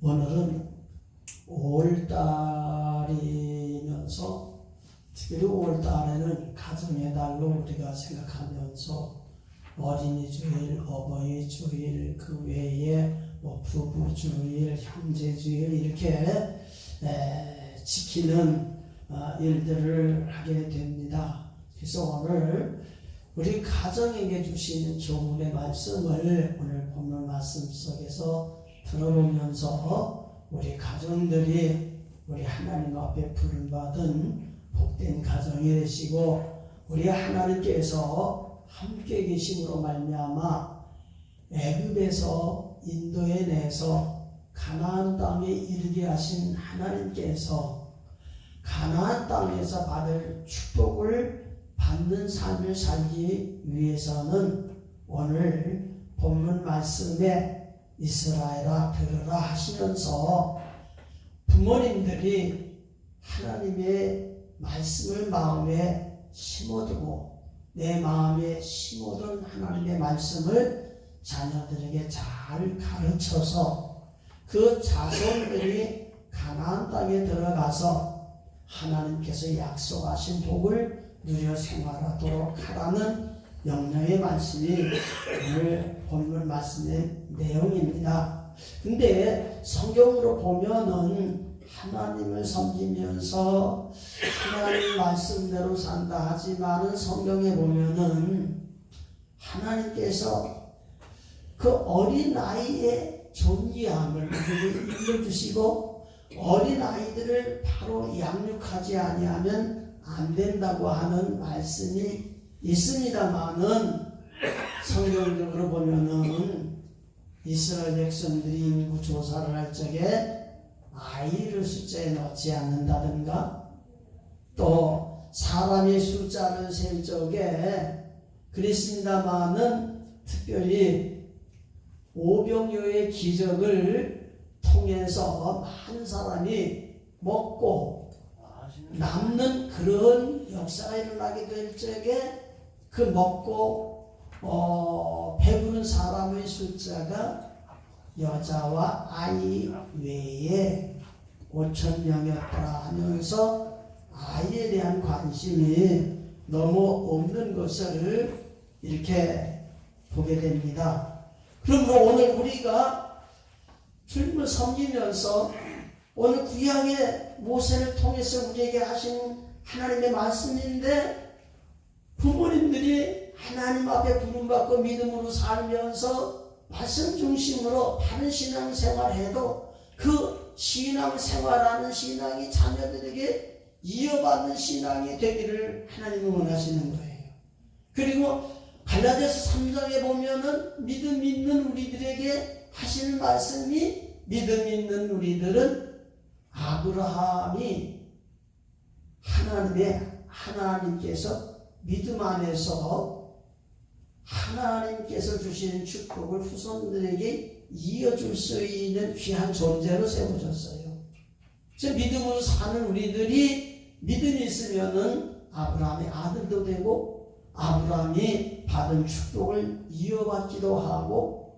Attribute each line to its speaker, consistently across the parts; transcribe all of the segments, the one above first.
Speaker 1: 오늘은 5월달이면서 특별히 5월달에는 가정의 달로 우리가 생각하면서 어린이주일, 어버이주일, 그 외에 부부주일, 형제주일 이렇게 지키는 일들을 하게 됩니다. 그래서 오늘 우리 가정에게 주신 조문의 말씀을 오늘 본문 말씀 속에서 들어보면서 우리 가정들이 우리 하나님 앞에 부름받은 복된 가정이 되시고 우리 하나님께서 함께 계심으로 말미암아 애굽에서 인도에 내서 가나안 땅에 이르게 하신 하나님께서 가나안 땅에서 받을 축복을 받는 삶을 살기 위해서는 오늘 본문 말씀에 이스라엘아 들으라 하시면서 부모님들이 하나님의 말씀을 마음에 심어두고 내 마음에 심어둔 하나님의 말씀을 자녀들에게 잘 가르쳐서 그 자손들이 가나안 땅에 들어가서 하나님께서 약속하신 복을 누려 생활하도록 하라는 명령의 말씀이 오늘 본문 말씀의 내용입니다. 근데 성경으로 보면은 하나님을 섬기면서 하나님 말씀대로 산다 하지만은 성경에 보면은 하나님께서 그 어린 아이의 존귀함을 일러주시고 어린 아이들을 바로 양육하지 아니하면 안 된다고 하는 말씀이 있습니다만은 성경적으로 보면은 이스라엘 백성들이 인구 조사를 할 적에 아이를 숫자에 넣지 않는다든가 또 사람의 숫자를 셀 적에 그랬습니다마는 특별히 오병이어의 기적을 통해서 많은 사람이 먹고 남는 그런 역사가 일어나게 될 적에 그 먹고 배부른 사람의 숫자가 여자와 아이 외에 5,000명이었더라 하면서 아이에 대한 관심이 너무 없는 것을 이렇게 보게 됩니다. 그러므로 오늘 우리가 주님을 섬기면서 오늘 구약의 모세를 통해서 우리에게 하신 하나님의 말씀인데 부모님들이 하나님 앞에 부름받고 믿음으로 살면서 말씀 중심으로 바른 신앙생활해도 그 신앙생활하는 신앙이 자녀들에게 이어받는 신앙이 되기를 하나님은 원하시는 거예요. 그리고 갈라디아서 3장에 보면은 믿음 있는 우리들에게 하시는 말씀이 믿음 있는 우리들은 아브라함이 하나님께서 믿음 안에서 하나님께서 주시는 축복을 후손들에게 이어줄 수 있는 귀한 존재로 세워졌어요. 그래서 믿음으로 사는 우리들이 믿음이 있으면은 아브라함의 아들도 되고 아브라함이 받은 축복을 이어받기도 하고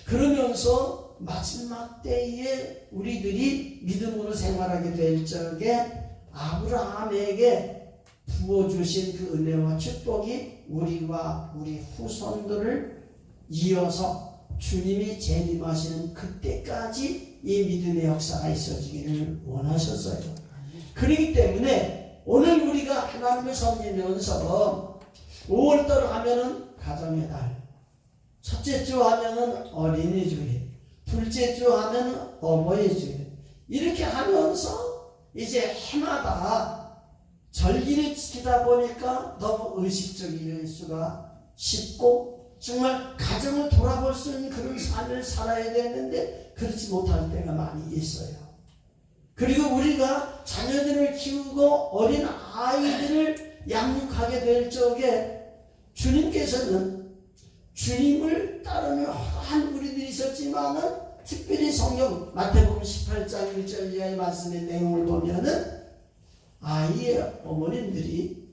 Speaker 1: 그러면서 마지막 때에 우리들이 믿음으로 생활하게 될 적에 아브라함에게 부어주신 그 은혜와 축복이 우리와 우리 후손들을 이어서 주님이 재림하시는 그때까지 이 믿음의 역사가 있어지기를 원하셨어요. 그렇기 때문에 오늘 우리가 하나님을 섬기면서 5월달 하면은 가정의 달, 첫째 주 하면은 어린이 주일, 둘째 주 하면은 어버이 주일 이렇게 하면서 이제 해마다 절기를 지키다 보니까 너무 의식적일 수가 쉽고 정말 가정을 돌아볼 수 있는 그런 삶을 살아야 되는데 그렇지 못할 때가 많이 있어요. 그리고 우리가 자녀들을 키우고 어린 아이들을 양육하게 될 적에 주님께서는 주님을 따르는 한 우리들이 있었지만은 특별히 성경 마태복음 18장 1절 이하의 말씀의 내용을 보면은 아이의 어머님들이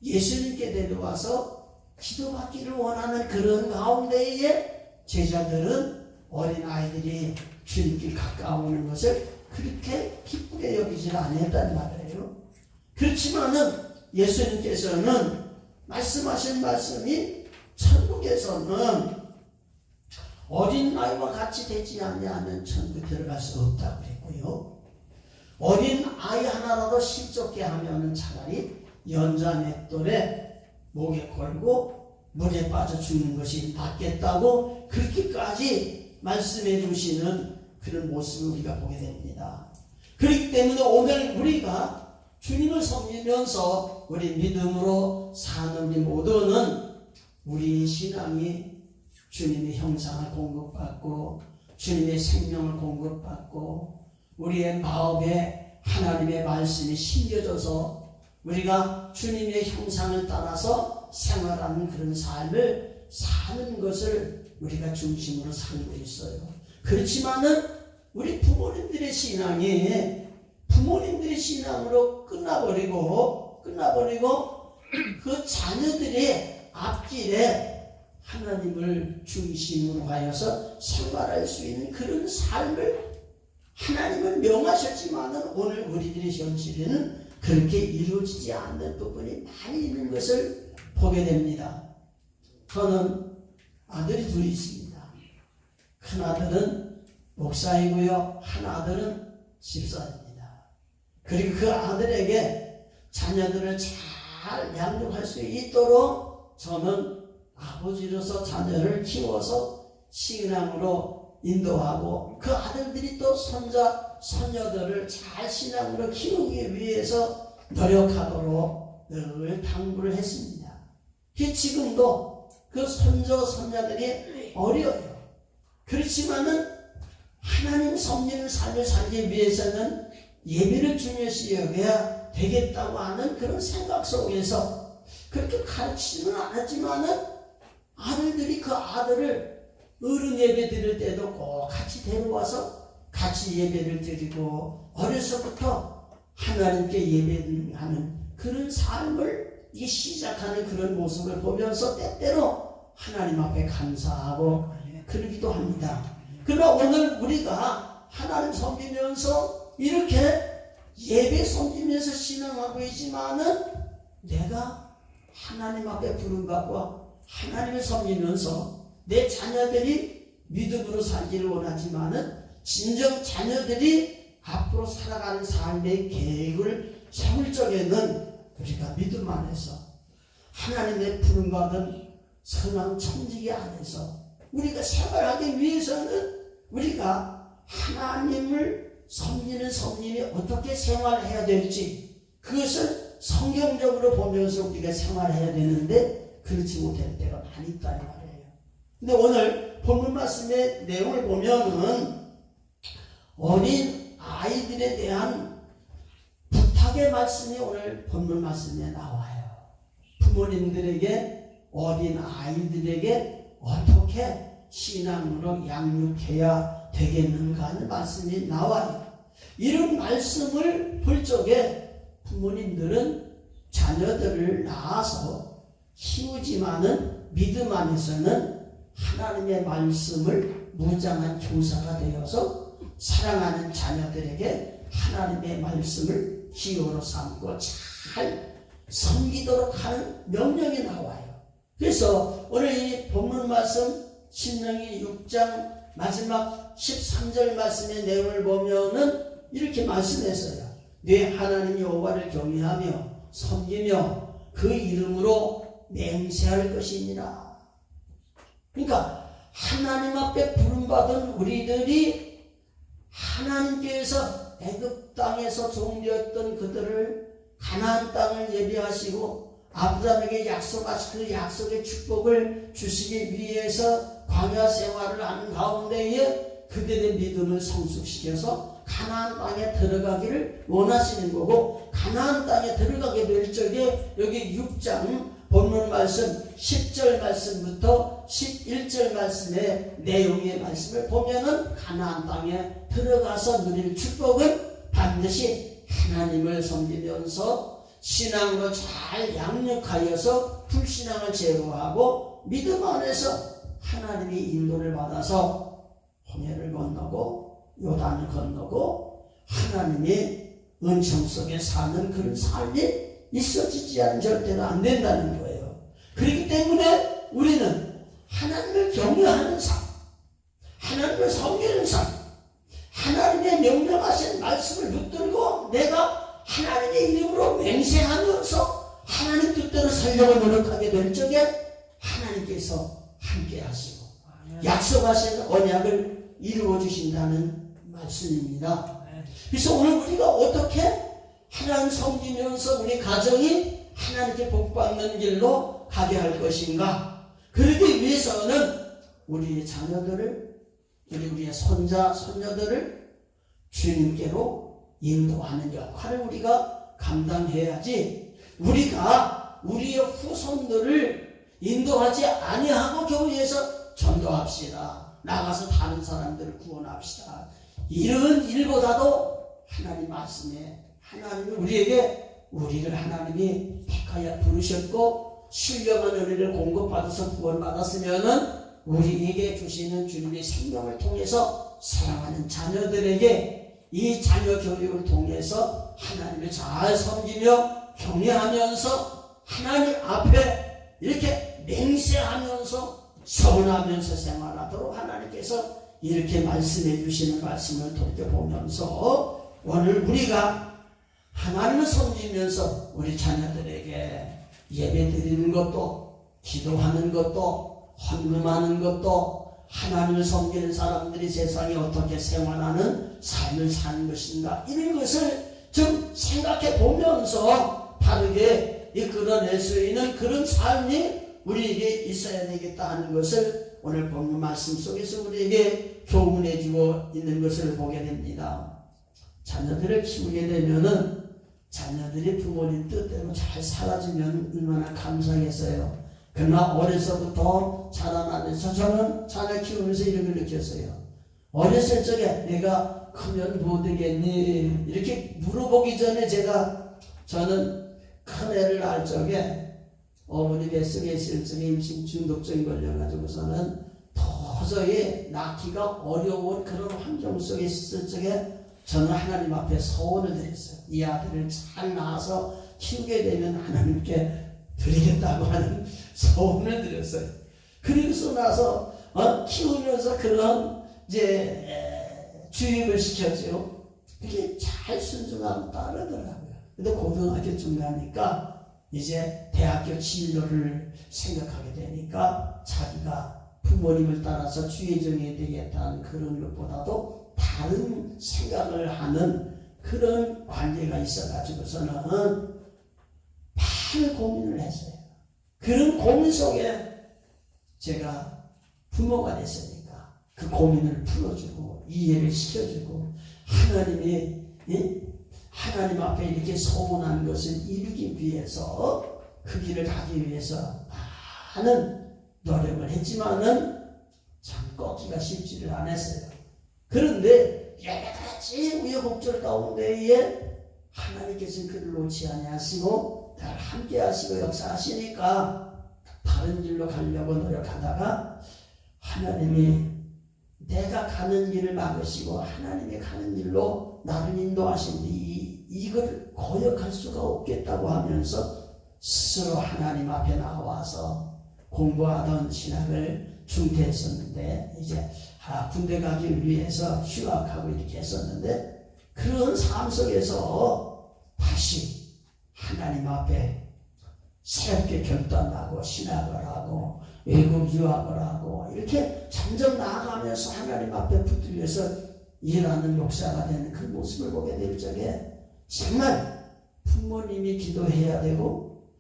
Speaker 1: 예수님께 데려와서 기도받기를 원하는 그런 가운데에 제자들은 어린 아이들이 주님께 가까워오는 것을 그렇게 기쁘게 여기지 아니했단 말이에요. 그렇지만은 예수님께서는 말씀하신 말씀이 천국에서는 어린 아이와 같이 되지 아니하면 천국 들어갈 수 없다고 했고요. 어린 아이 하나라도 실족게 하면은 차라리 연자맷돌에 목에 걸고 물에 빠져 죽는 것이 낫겠다고 그렇게까지 말씀해 주시는 그런 모습을 우리가 보게 됩니다. 그렇기 때문에 오늘 우리가 주님을 섬기면서 우리 믿음으로 사는 우리 모두는 우리의 신앙이 주님의 형상을 공급받고 주님의 생명을 공급받고 우리의 마음에 하나님의 말씀이 심겨져서 우리가 주님의 형상을 따라서 생활하는 그런 삶을 사는 것을 우리가 중심으로 살고 있어요. 그렇지만은 우리 부모님들의 신앙으로 끝나버리고 그 자녀들의 앞길에 하나님을 중심으로 하여서 생활할 수 있는 그런 삶을 하나님은 명하셨지만은 오늘 우리들의 현실에는 그렇게 이루어지지 않는 부분이 많이 있는 것을 보게 됩니다. 저는 아들이 둘이 있습니다. 큰 아들은 목사이고요. 한 아들은 집사입니다. 그리고 그 아들에게 자녀들을 잘 양육할 수 있도록 저는 아버지로서 자녀를 키워서 신앙으로 인도하고 그 아들들이 또 손녀들을 잘 신앙으로 키우기 위해서 노력하도록 늘 당부를 했습니다. 지금도 그 손녀들이 어려요. 그렇지만은 하나님 섬기는 삶을 살기 위해서는 예배를 중요시 여겨야 되겠다고 하는 그런 생각 속에서 그렇게 가르치지는 않았지만은 아들들이 그 아들을 어른 예배 드릴 때도 꼭 같이 데려와서 같이 예배를 드리고 어려서부터 하나님께 예배하는 그런 삶을 시작하는 그런 모습을 보면서 때때로 하나님 앞에 감사하고 그러기도 합니다. 그러나 오늘 우리가 하나님 섬기면서 이렇게 예배 섬기면서 신앙하고 있지만은 내가 하나님 앞에 부름받고 하나님을 섬기면서 내 자녀들이 믿음으로 살기를 원하지만은 진정 자녀들이 앞으로 살아가는 삶의 계획을 세울 적에는 우리가 믿음 안에서 하나님의 부름받은 선한 청지기 안에서 우리가 생활하기 위해서는 우리가 하나님을 섬기는 성님이 어떻게 생활해야 될지 그것을 성경적으로 보면서 우리가 생활해야 되는데 그렇지 못할 때가 많이 있다는 말이에요. 근데 오늘 본문 말씀의 내용을 보면은 어린 아이들에 대한 부탁의 말씀이 오늘 본문 말씀에 나와요. 부모님들에게 어린 아이들에게 어떻게 신앙으로 양육해야 되겠는가 하는 말씀이 나와요. 이런 말씀을 볼 적에 부모님들은 자녀들을 낳아서 키우지만은 믿음 안에서는 하나님의 말씀을 무장한 교사가 되어서 사랑하는 자녀들에게 하나님의 말씀을 기호로 삼고 잘 섬기도록 하는 명령이 나와요. 그래서 오늘 이 본문 말씀 신명기 6장 마지막 13절 말씀의 내용을 보면은 이렇게 말씀했어요. 네 하나님 여호와를 경외하며 섬기며 그 이름으로 맹세할 것이니라. 그러니까 하나님 앞에 부름받은 우리들이 하나님께서 애굽 땅에서 종되었던 그들을 가나안 땅을 예비하시고 아브라함에게 약속하신 그 약속의 축복을 주시기 위해서 광야 생활을 하는 가운데에 그들의 믿음을 성숙시켜서 가나안 땅에 들어가기를 원하시는 거고, 가나안 땅에 들어가게 될 적에 여기 6장 본문 말씀 10절 말씀부터 11절 말씀의 내용의 말씀을 보면은 가나안 땅에 들어가서 누릴 축복은 반드시 하나님을 섬기면서 신앙으로 잘 양육하여서 불신앙을 제거하고 믿음 안에서 하나님의 인도를 받아서 홍해를 건너고 요단을 건너고 하나님의 은총 속에 사는 그런 삶이 있어지지 않으면 절대로 안 된다는 거예요. 그렇기 때문에 우리는 하나님을 경외하는 삶, 하나님을 섬기는 삶, 하나님의 명령하신 말씀을 붙들고 내가 하나님의 이름으로 맹세하면서 하나님 뜻대로 살려고 노력하게 될 적에 하나님께서 함께 하시고 약속하신 언약을 이루어 주신다는 말씀입니다. 그래서 오늘 우리가 어떻게 하나님 섬기면서 우리 가정이 하나님께 복받는 길로 가게 할 것인가? 그러기 위해서는 우리의 자녀들을, 우리의 손자, 손녀들을 주님께로 인도하는 역할을 우리가 감당해야지, 우리가 우리의 후손들을 인도하지 아니하고 교회에서 전도합시다, 나가서 다른 사람들을 구원합시다, 이런 일보다도 하나님 말씀에 하나님이 우리를 하나님이 택하여 부르셨고 신령한 은혜를 공급받아서 구원받았으면은 우리에게 주시는 주님의 생명을 통해서 사랑하는 자녀들에게 이 자녀 교육을 통해서 하나님을 잘 섬기며 경외하면서 하나님 앞에 이렇게 맹세하면서 서운하면서 생활하도록 하나님께서 이렇게 말씀해 주시는 말씀을 돌이켜보면서 오늘 우리가 하나님을 섬기면서 우리 자녀들에게 예배 드리는 것도, 기도하는 것도, 헌금하는 것도, 하나님을 섬기는 사람들이 세상에 어떻게 생활하는 삶을 사는 것인가, 이런 것을 좀 생각해 보면서 바르게 이끌어낼 수 있는 그런 삶이 우리에게 있어야 되겠다 하는 것을 오늘 본문 말씀 속에서 우리에게 교훈해 주고 있는 것을 보게 됩니다. 자녀들을 키우게 되면은 자녀들이 부모님 뜻대로 잘 살아주면 얼마나 감사하겠어요. 그러나 어려서부터 자라나면서 저는 자녀 키우면서 이런 걸 느꼈어요. 어렸을 적에 내가 크면 뭐 되겠니? 이렇게 물어보기 전에 저는 큰 애를 낳을 적에 어머니 뱃속에 있을 적에 임신 중독증이 걸려가지고서는 도저히 낳기가 어려운 그런 환경 속에 있을 적에 저는 하나님 앞에 소원을 드렸어요. 이 아들을 잘 낳아서 키우게 되면 하나님께 드리겠다고 하는 소원을 드렸어요. 그리고서 나서 키우면서 그런 주입을 시켰죠. 그게 잘 순종하고 따르더라고요. 근데 고등학교쯤 가니까 이제 대학교 진로를 생각하게 되니까 자기가 부모님을 따라서 주의 정해야 되겠다는 그런 것보다도 다른 생각을 하는 그런 관계가 있어가지고서는 많은 고민을 했어요. 그런 고민 속에 제가 부모가 됐으니까 그 고민을 풀어주고 이해를 시켜주고 하나님 앞에 이렇게 소원한 것을 이루기 위해서 그 길을 가기 위해서 많은 노력을 했지만은 참 꺾기가 쉽지를 않았어요. 그런데 여러 가지 우여곡절 가운데에 하나님께서는 그를 놓지 아니하시고 날 함께 하시고 역사하시니까 다른 길로 가려고 노력하다가 하나님이 내가 가는 길을 막으시고 하나님이 가는 길로 나를 인도하시는데 이걸 거역할 수가 없겠다고 하면서 스스로 하나님 앞에 나와서 공부하던 신학을 중퇴했었는데 이제 군대 가기 위해서 휴학하고 이렇게 했었는데 그런 삶 속에서 다시 하나님 앞에 새롭게 결단하고 신학을 하고 외국 유학을 하고 이렇게 점점 나아가면서 하나님 앞에 붙들려서 일하는 목사가 되는 그 모습을 보게 될 적에 정말 부모님이 기도해야 되고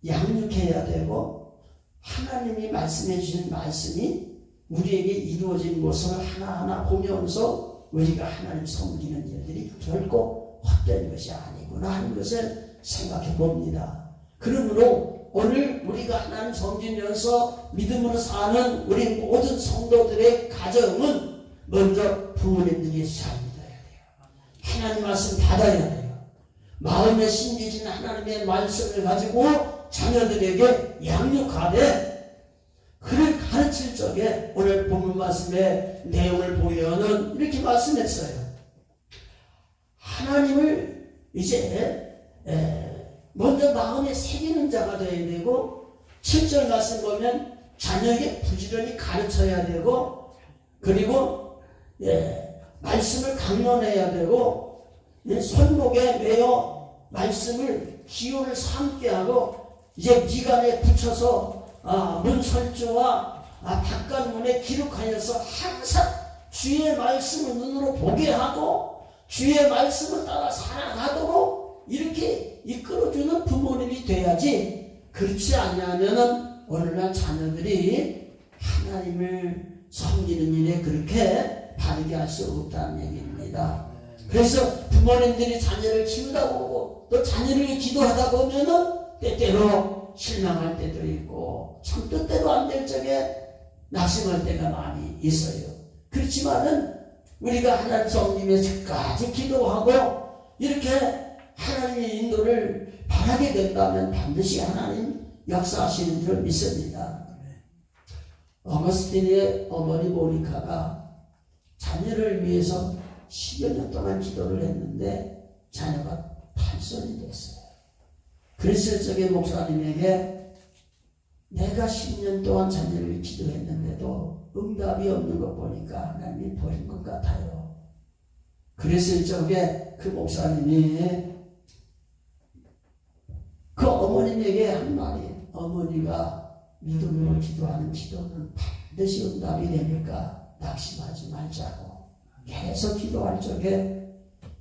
Speaker 1: 양육해야 되고 하나님이 말씀해 주신 말씀이 우리에게 이루어진 모습을 하나하나 보면서 우리가 하나님 섬기는 일들이 결코 헛된 것이 아니구나 하는 것을 생각해 봅니다. 그러므로 오늘 우리가 하나님 섬기면서 믿음으로 사는 우리 모든 성도들의 가정은 먼저 부모님들이 잘 믿어야 돼요. 하나님 말씀 받아야 돼요. 마음에 심겨진 하나님의 말씀을 가지고 자녀들에게 양육하되 그를 가르칠 적에 오늘 본문 말씀의 내용을 보면은 이렇게 말씀했어요. 하나님을 이제 먼저 마음에 새기는 자가 되어야 되고, 7절 말씀 보면 자녀에게 부지런히 가르쳐야 되고, 그리고 말씀을 강론해야 되고, 손목에 매어 말씀을 기호를 삼게 하고, 이제 미간에 붙여서 문설주와 바깥문에 기록하여서 항상 주의 말씀을 눈으로 보게 하고 주의 말씀을 따라 살아가도록 이렇게 이끌어주는 부모님이 돼야지, 그렇지 않냐면은 오늘날 자녀들이 하나님을 섬기는 일에 그렇게 바르게 할 수 없다는 얘기입니다. 그래서 부모님들이 자녀를 키우다 보고 또 자녀를 기도하다 보면은 때때로 실망할 때도 있고 참 뜻대로 안 될 적에 낙심할 때가 많이 있어요. 그렇지만은 우리가 하나님 성님에서까지 기도하고 이렇게 하나님의 인도를 바라게 된다면 반드시 하나님 역사하시는 줄 믿습니다. 어거스틴의 어머니 모니카가 자녀를 위해서 10여 년 동안 기도를 했는데 자녀가 탈선이 됐어요. 그랬을 적에 목사님에게 내가 10년 동안 자녀를 기도했는데도 응답이 없는 것 보니까 하나님이 버린 것 같아요. 그랬을 적에 그 목사님이 그 어머님에게 한 말이, 어머니가 믿음으로 기도하는 기도는 반드시 응답이 되니까 낙심하지 말자고 계속 기도할 적에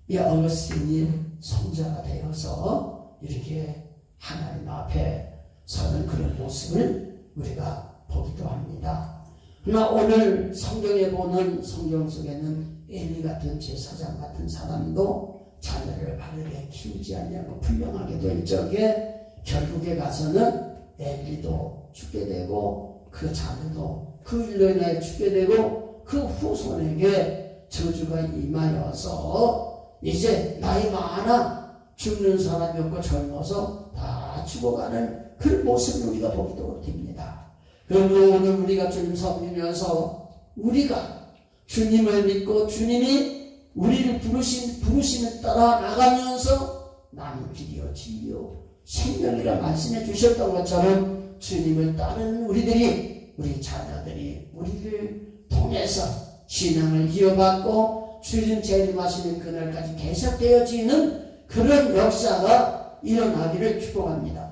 Speaker 1: 이 어거스틴이 성자가 되어서 이렇게 하나님 앞에 서는 그런 모습을 우리가 보기도 합니다. 그러나 오늘 성경에 보는 성경 속에는 엘리 같은 제사장 같은 사람도 자녀를 바르게 키우지 않냐고 불명하게 될 적에 결국에 가서는 엘리도 죽게 되고 그 자녀도 그 일로 인해 죽게 되고 그 후손에게 저주가 임하여서 이제 나이 많아 죽는 사람이 없고 젊어서 다 죽어가는 그런 모습을 우리가 보기도 됩니다. 그러므로 오늘 우리가 주님 섬기면서 우리가 주님을 믿고 주님이 우리를 부르심에 따라 나가면서 나는 길이요 진리요 생명이라 말씀해 주셨던 것처럼 주님을 따르는 우리들이, 우리 자녀들이 우리를 통해서 신앙을 이어받고 주님 재림하시는 그날까지 계속되어지는 그런 역사가 일어나기를 축복합니다.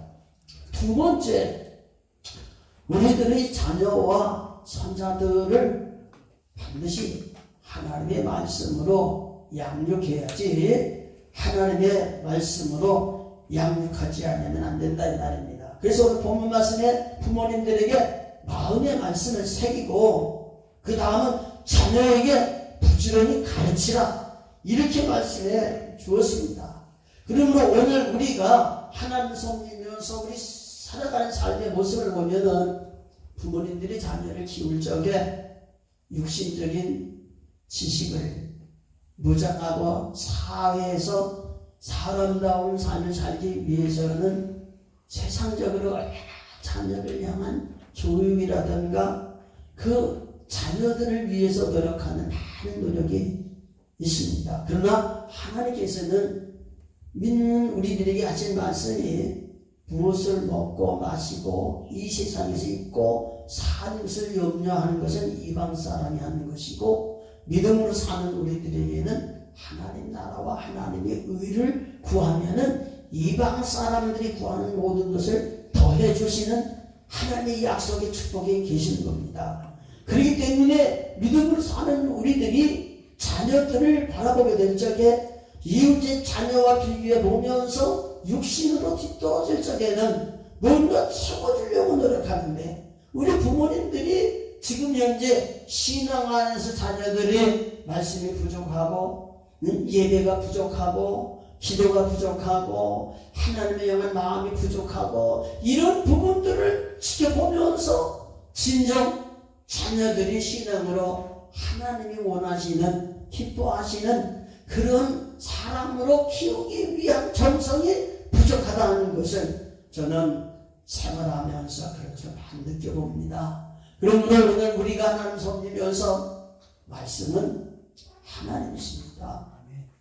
Speaker 1: 두 번째, 우리들의 자녀와 손자들을 반드시 하나님의 말씀으로 양육해야지, 하나님의 말씀으로 양육하지 않으면 안 된다 이 말입니다. 그래서 오늘 본문 말씀에 부모님들에게 마음의 말씀을 새기고 그 다음은 자녀에게 부지런히 가르치라 이렇게 말씀해 주었습니다. 그러므로 오늘 우리가 하나님 섬기면서 우리 살아가는 삶의 모습을 보면은 부모님들이 자녀를 키울 적에 육신적인 지식을 무장하고 사회에서 사람다운 삶을 살기 위해서는 세상적으로 자녀를 향한 교육이라든가 그 자녀들을 위해서 노력하는 많은 노력이 있습니다. 그러나 하나님께서는 믿는 우리들에게 하신 말씀이 무엇을 먹고 마시고 이 세상에서 있고 사는 것을 염려하는 것은 이방 사람이 하는 것이고, 믿음으로 사는 우리들에게는 하나님 나라와 하나님의 의를 구하면은 이방 사람들이 구하는 모든 것을 더해 주시는 하나님의 약속의 축복에 계시는 겁니다. 그렇기 때문에 믿음으로 사는 우리들이 자녀들을 바라보게 될 적에 이웃의 자녀와 비교해 보면서 육신으로 뒤떨어질 적에는 뭔가 채워주려고 노력하는데, 우리 부모님들이 지금 현재 신앙 안에서 자녀들이 말씀이 부족하고 예배가 부족하고 기도가 부족하고 하나님을 향한 마음이 부족하고 이런 부분들을 지켜보면서 진정 자녀들이 신앙으로 하나님이 원하시는 기뻐하시는 그런 사람으로 키우기 위한 정성이 부족하다는 것을 저는 생활하면서 그렇게 많이 느껴봅니다. 그러므로 오늘 우리가 하나님 섬기면서 말씀은 하나님이십니다.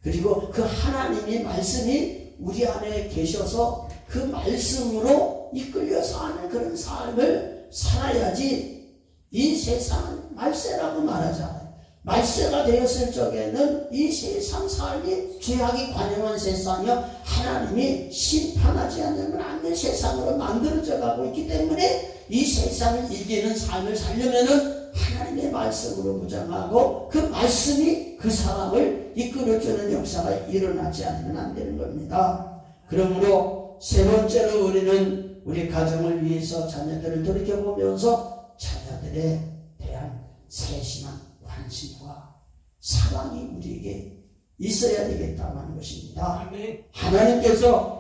Speaker 1: 그리고 그 하나님의 말씀이 우리 안에 계셔서 그 말씀으로 이끌려 사는 그런 삶을 살아야지 이 세상은 말세라고 말하잖아요. 말세가 되었을 적에는 이 세상 삶이 죄악이 관영한 세상이요, 하나님이 심판하지 않으면 안 될 세상으로 만들어져 가고 있기 때문에 이 세상을 이기는 삶을 살려면은 하나님의 말씀으로 무장하고 그 말씀이 그 사람을 이끌어주는 역사가 일어나지 않으면 안 되는 겁니다. 그러므로 세 번째로 우리는 우리 가정을 위해서 자녀들을 돌이켜보면서 자녀들에 대한 세심한 관심과 사랑이 우리에게 있어야 되겠다고 하는 것입니다. 하나님께서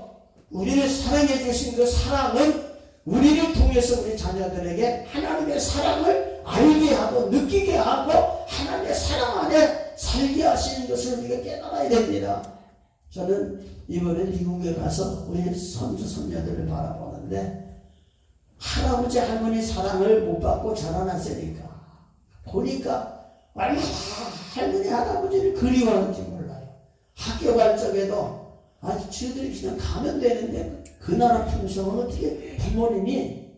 Speaker 1: 우리를 사랑해 주신 그 사랑은 우리를 통해서 우리 자녀들에게 하나님의 사랑을 알게 하고 느끼게 하고 하나님의 사랑 안에 살게 하시는 것을 우리가 깨달아야 됩니다. 저는 이번에 미국에 가서 우리 손주 손녀들을 바라보는데 할아버지 할머니 사랑을 못 받고 자라났으니까 보니까 얼마나 할머니 할아버지를 그리워하는지 몰라요. 학교 갈 적에도 아니 저들이 그냥 가면 되는데 그 나라 풍속은 어떻게 부모님이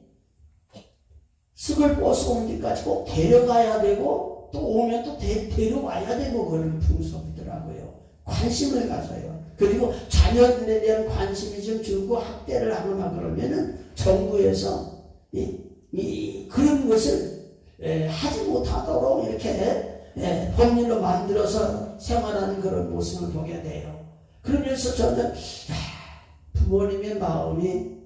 Speaker 1: 쓱을 버스 온 데까지 꼭 데려가야 되고 또 오면 또 데려와야 되고 그런 풍속이더라고요. 관심을 가져요. 그리고 자녀들에 대한 관심이 좀 주고 학대를 하거나 그러면은 정부에서 그런 것을 하지 못하도록 이렇게 법률로 만들어서 생활하는 그런 모습을 보게 돼요. 그러면서 저는 부모님의 마음이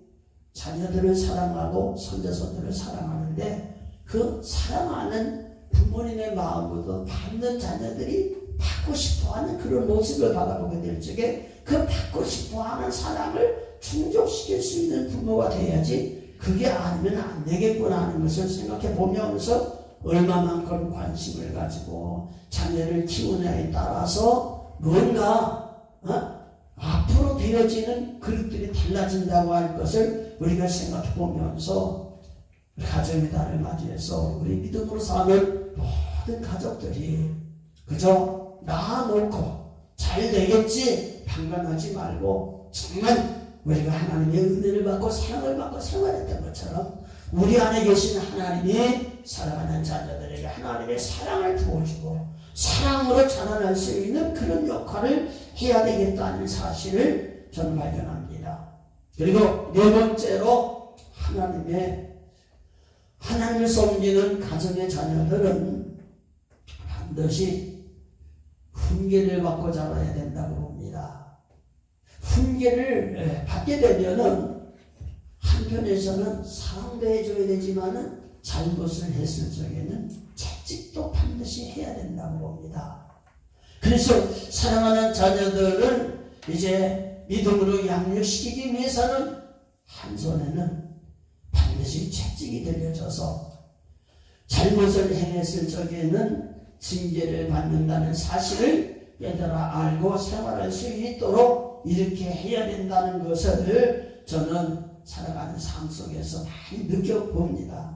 Speaker 1: 자녀들을 사랑하고 손자손녀를 사랑하는데 그 사랑하는 부모님의 마음보다 받는 자녀들이 받고 싶어하는 그런 모습을 바라보게 될 적에 그 받고 싶어하는 사랑을 충족시킬 수 있는 부모가 돼야지 그게 아니면 안 되겠구나 하는 것을 생각해 보면서 얼마만큼 관심을 가지고 자녀를 키우느냐에 따라서 뭔가 앞으로 되어지는 그릇들이 달라진다고 할 것을 우리가 생각해 보면서 가정의 달을 맞이해서 우리 믿음으로 사는 모든 가족들이 그저 낳아놓고 잘 되겠지 판단하지 말고 정말 우리가 하나님의 은혜를 받고 사랑을 받고 생활했던 것처럼 우리 안에 계신 하나님이 사랑하는 자녀들에게 하나님의 사랑을 부어주고 사랑으로 자라날 수 있는 그런 역할을 해야 되겠다는 사실을 저는 발견합니다. 그리고 네 번째로 하나님을 섬기는 가정의 자녀들은 반드시 훈계를 받고 자라야 된다고 봅니다. 훈계를 받게 되면은 한편에서는 사랑도 해줘야 되지만은 잘못을 했을 적에는 채찍도 반드시 해야 된다고 봅니다. 그래서 사랑하는 자녀들을 이제 믿음으로 양육시키기 위해서는 한 손에는 반드시 채찍이 들려져서 잘못을 행했을 적에는 징계를 받는다는 사실을 깨달아 알고 생활할 수 있도록 이렇게 해야 된다는 것을 저는 살아가는 삶 속에서 많이 느껴봅니다.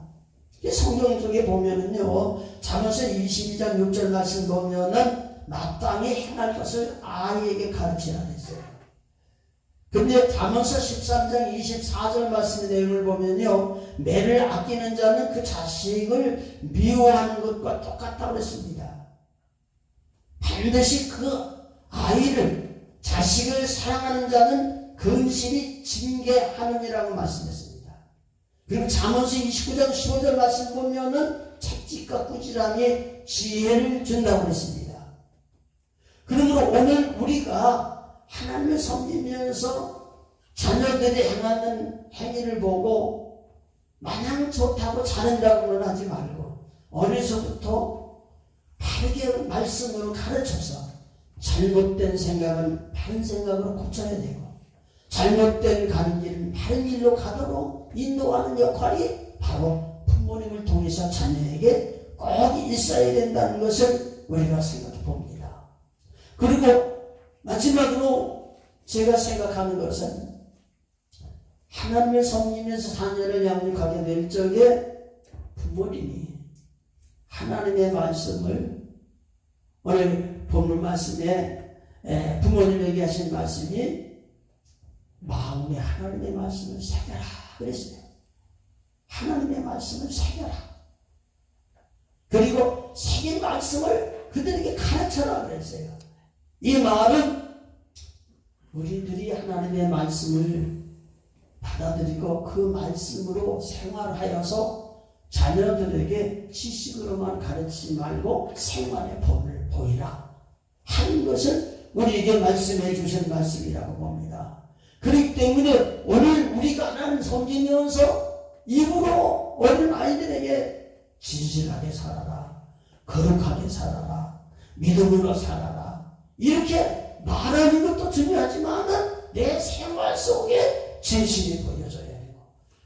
Speaker 1: 성경 속에 보면은요, 잠언서 22장 6절 말씀 보면은 마땅히 행할 것을 아이에게 가르치라 했어요. 근데 잠언서 13장 24절 말씀의 내용을 보면요, 매를 아끼는 자는 그 자식을 미워하는 것과 똑같다고 했습니다. 반드시 그 아이를, 자식을 사랑하는 자는 근실히 징계하느니라고 말씀했습니다. 그리고 잠언서 29장 15절 말씀 보면은 채찍과 꾸지람이 지혜를 준다고 했습니다. 그러므로 오늘 우리가 하나님을 섬기면서 자녀들이 행하는 행위를 보고 마냥 좋다고 잘한다고는 하지 말고 어려서부터 바르게 말씀으로 가르쳐서 잘못된 생각은 바른 생각으로 고쳐야 되고 잘못된 가는 길은 바른 길로 가도록 인도하는 역할이 바로 부모님을 통해서 자녀에게 꼭 있어야 된다는 것을 우리가 생각해 봅니다. 그리고 마지막으로 제가 생각하는 것은 하나님을 섬기면서 자녀를 양육하게 될 적에 부모님이 하나님의 말씀을 오늘 본문 말씀에 부모님에게 하신 말씀이 마음에 하나님의 말씀을 새겨라 그랬어요. 하나님의 말씀을 새겨라. 그리고 새긴 말씀을 그들에게 가르쳐라 그랬어요. 이 말은 우리들이 하나님의 말씀을 받아들이고 그 말씀으로 생활하여서 자녀들에게 지식으로만 가르치지 말고 생활의 본을 보이라 하는 것을 우리에게 말씀해 주신 말씀이라고 봅니다. 그렇기 때문에 오늘 우리가 하나님 섬기면서 입으로 어린 아이들에게 진실하게 살아라, 거룩하게 살아라, 믿음으로 살아라 이렇게 말하는 것도 중요하지만 내 생활 속에 진실이 보여져야 되고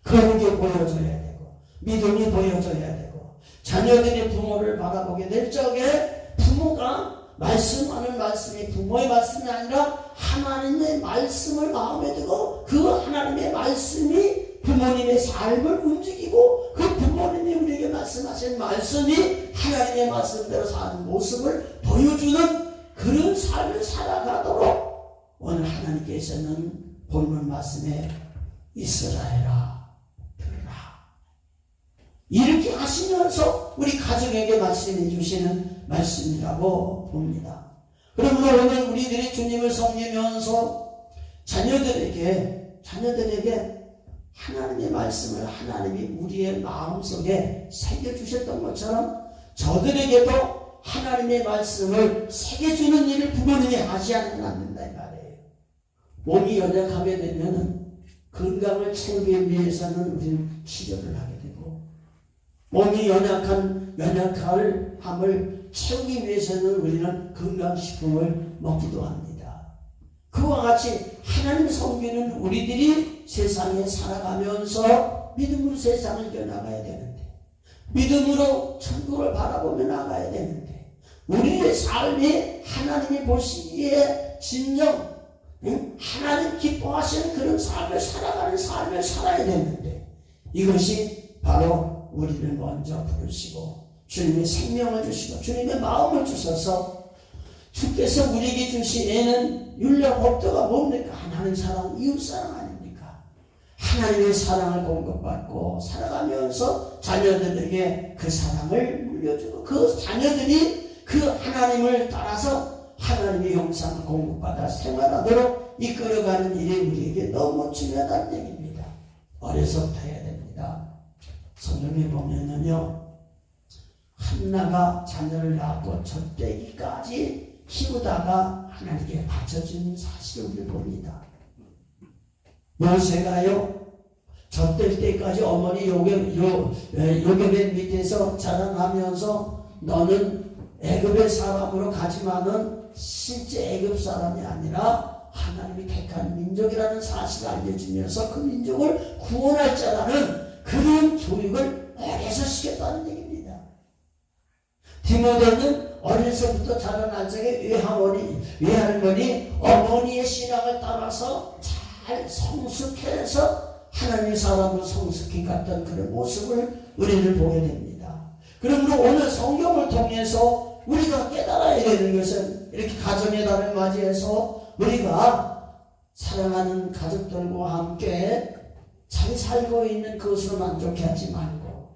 Speaker 1: 거룩이 보여져야 되고 믿음이 보여져야 되고 자녀들이 부모를 바라보게 될 적에 부모가 말씀하는 말씀이 부모의 말씀이 아니라 하나님의 말씀을 마음에 두고 그 하나님의 말씀이 부모님의 삶을 움직이고 그 부모님이 우리에게 말씀하신 말씀이 하나님의 말씀대로 사는 모습을 보여주는 그런 삶을 살아가도록 오늘 하나님께서는 본문 말씀에 이스라엘아 들으라 이렇게 하시면서 우리 가정에게 말씀해 주시는 말씀이라고 봅니다. 그러므로 오늘 우리들이 주님을 섬기면서 자녀들에게 하나님의 말씀을 하나님이 우리의 마음속에 새겨주셨던 것처럼 저들에게도 하나님의 말씀을 새겨주는 일을 부모님이 하지 않으면 안 된다 이 말이에요. 몸이 연약하게 되면 건강을 채우기 위해서는 우리는 치료를 하게 되고 몸이 연약함을 채우기 위해서는 우리는 건강식품을 먹기도 합니다. 그와 같이 하나님 섬기는 우리들이 세상에 살아가면서 믿음으로 세상을 이겨나가야 되는데 믿음으로 천국을 바라보며 나가야 되는데 우리의 삶이 하나님이 보시기에 진정 하나님 기뻐하시는 그런 삶을 살아가는 삶을 살아야 되는데 이것이 바로 우리를 먼저 부르시고 주님의 생명을 주시고 주님의 마음을 주셔서 주께서 우리에게 주신 애는 율법 법도가 뭡니까? 하나님 사랑, 이웃 사랑 아닙니까? 하나님의 사랑을 공급받고 살아가면서 자녀들에게 그 사랑을 물려주고 그 자녀들이 그 하나님을 따라서 하나님의 형상을 공급받아 생활하도록 이끌어가는 일이 우리에게 너무 중요하다는 얘기입니다. 어려서부터 해야 됩니다. 성경에 보면은요 한나가 자녀를 낳고 젖되기까지 키우다가 하나님께 바쳐진 사실을 우리 봅니다. 모세가요 젖될 때까지 어머니 요괴벳 밑에서 자라나면서 너는 애굽의 사람으로 가지만은 실제 애굽 사람이 아니라 하나님이 택한 민족이라는 사실을 알려주면서 그 민족을 구원할 자라는 그런 교육을 어려서 시켰다는 얘기입니다. 디모데는 어려서부터 자라날 적에 외할머니 어머니의 신앙을 따라서 잘 성숙해서 하나님의 사람으로 성숙해 갔던 그런 모습을 우리를 보게 됩니다. 그러므로 오늘 성경을 통해서 우리가 깨달아야 되는 것은 이렇게 가정의 달을 맞이해서 우리가 사랑하는 가족들과 함께 잘 살고 있는 그것으로 만족하지 말고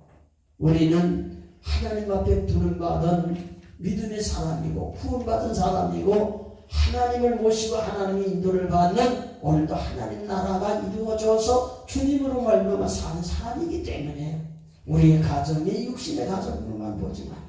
Speaker 1: 우리는 하나님 앞에 부름받은 믿음의 사람이고 구원받은 사람이고 하나님을 모시고 하나님의 인도를 받는 오늘도 하나님 나라가 이루어져서 주님으로 말미암아 사는 사람이기 때문에 우리의 가정이 육신의 가정으로만 보지 말고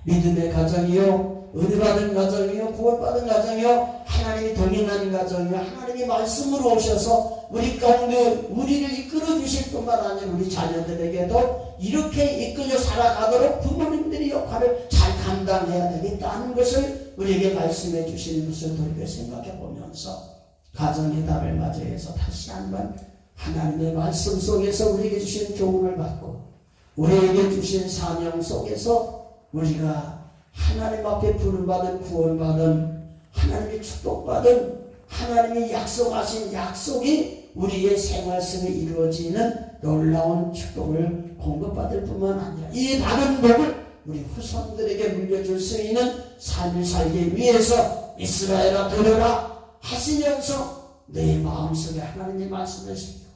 Speaker 1: 믿음의 가정이요 은혜받은 가정이요 구원받은 가정이요 하나님이 동행하는 가정이요 하나님의 말씀으로 오셔서 우리 가운데 우리를 이끌어 주실 뿐만 아니라 우리 자녀들에게도 이렇게 이끌려 살아가도록 부모님들이 역할을 잘 감당해야 되겠다는 것을 우리에게 말씀해 주시는 것을 돌이켜 생각해 보면서 가정의 달을 맞이해서 다시 한번 하나님의 말씀 속에서 우리에게 주신 교훈을 받고 우리에게 주신 사명 속에서 우리가 하나님 앞에 부름받은 구원받은 하나님의 축복받은 하나님이 약속하신 약속이 우리의 생활 속에 이루어지는 놀라운 축복을 공급받을 뿐만 아니라 이 받은 복을 우리 후손들에게 물려줄 수 있는 삶을 살기 위해서 이스라엘아 들으라 하시면서 내 마음속에 하나님의 말씀을 심고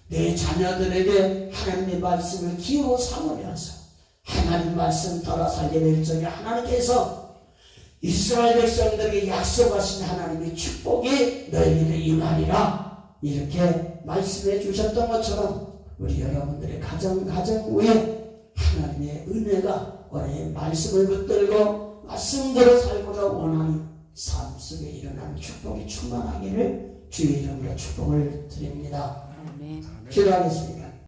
Speaker 1: 내 자녀들에게 하나님의 말씀을 기호 삼으면서 하나님 말씀 따라 살게 될 적에 하나님께서 이스라엘 백성들에게 약속하신 하나님의 축복이 너희에게 임하리라 이렇게 말씀해 주셨던 것처럼 우리 여러분들의 가정 위에 하나님의 은혜가 올해 말씀을 붙들고 말씀대로 살고자 원하는 삶 속에 일어나는 축복이 충만하기를 주의 이름으로 축복을 드립니다.
Speaker 2: 아멘.
Speaker 1: 기도하겠습니다.